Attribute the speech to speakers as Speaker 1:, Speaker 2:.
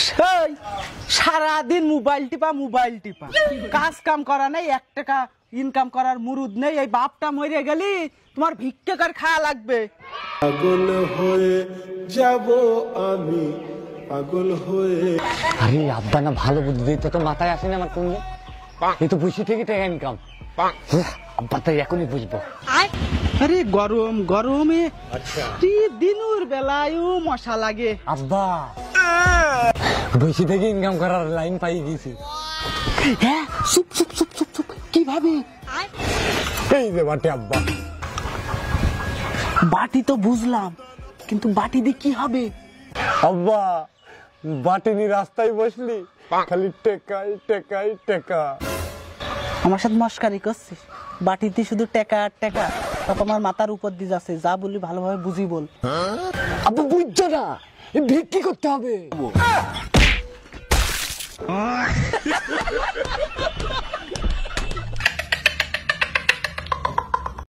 Speaker 1: সেই সারাদিন মোবাইল টিপা কাজ কাম করা নেই, 1 টাকা ইনকাম করার মুরুদ নেই। এই বাপটা মরে গেলি তোমার ভিক্ষে করে খাওয়া লাগবে।
Speaker 2: পাগল হয়ে যাব আমি, পাগল হয়ে।
Speaker 3: আরে আব্বা না ভালো বুদ্ধি দিতে তো মাথায় আসে না আমার কোন, এই তো বসে থেকে টাকা ইনকাম। আব্বা তাই এখনই বুঝবো।
Speaker 1: আরে গরমে দিনুর বেলায়ও মশা লাগে।
Speaker 3: আব্বা বসে থেকে ইনকাম করার লাইন পাই গেছি।
Speaker 1: হ্যাঁ, চুপ কিভাবে?
Speaker 3: এই যে বাটে আব্বা।
Speaker 1: বাটি তো বুঝলাম, কিন্তু বাটি দিয়ে কি হবে?
Speaker 3: আব্বা বাটি নিয়ে রাস্তায় বসলি খালি টেকা।
Speaker 1: আমার সাথে মস্কারি করছিস? বাটিতে শুধু টেকা আর টেকা, তা তোমার মাথার উপর দিয়ে যাচ্ছে। যা বলি ভালোভাবে বুঝি বল।
Speaker 3: আব্বা বুঝছো না, ভিক্ষি করতে হবে।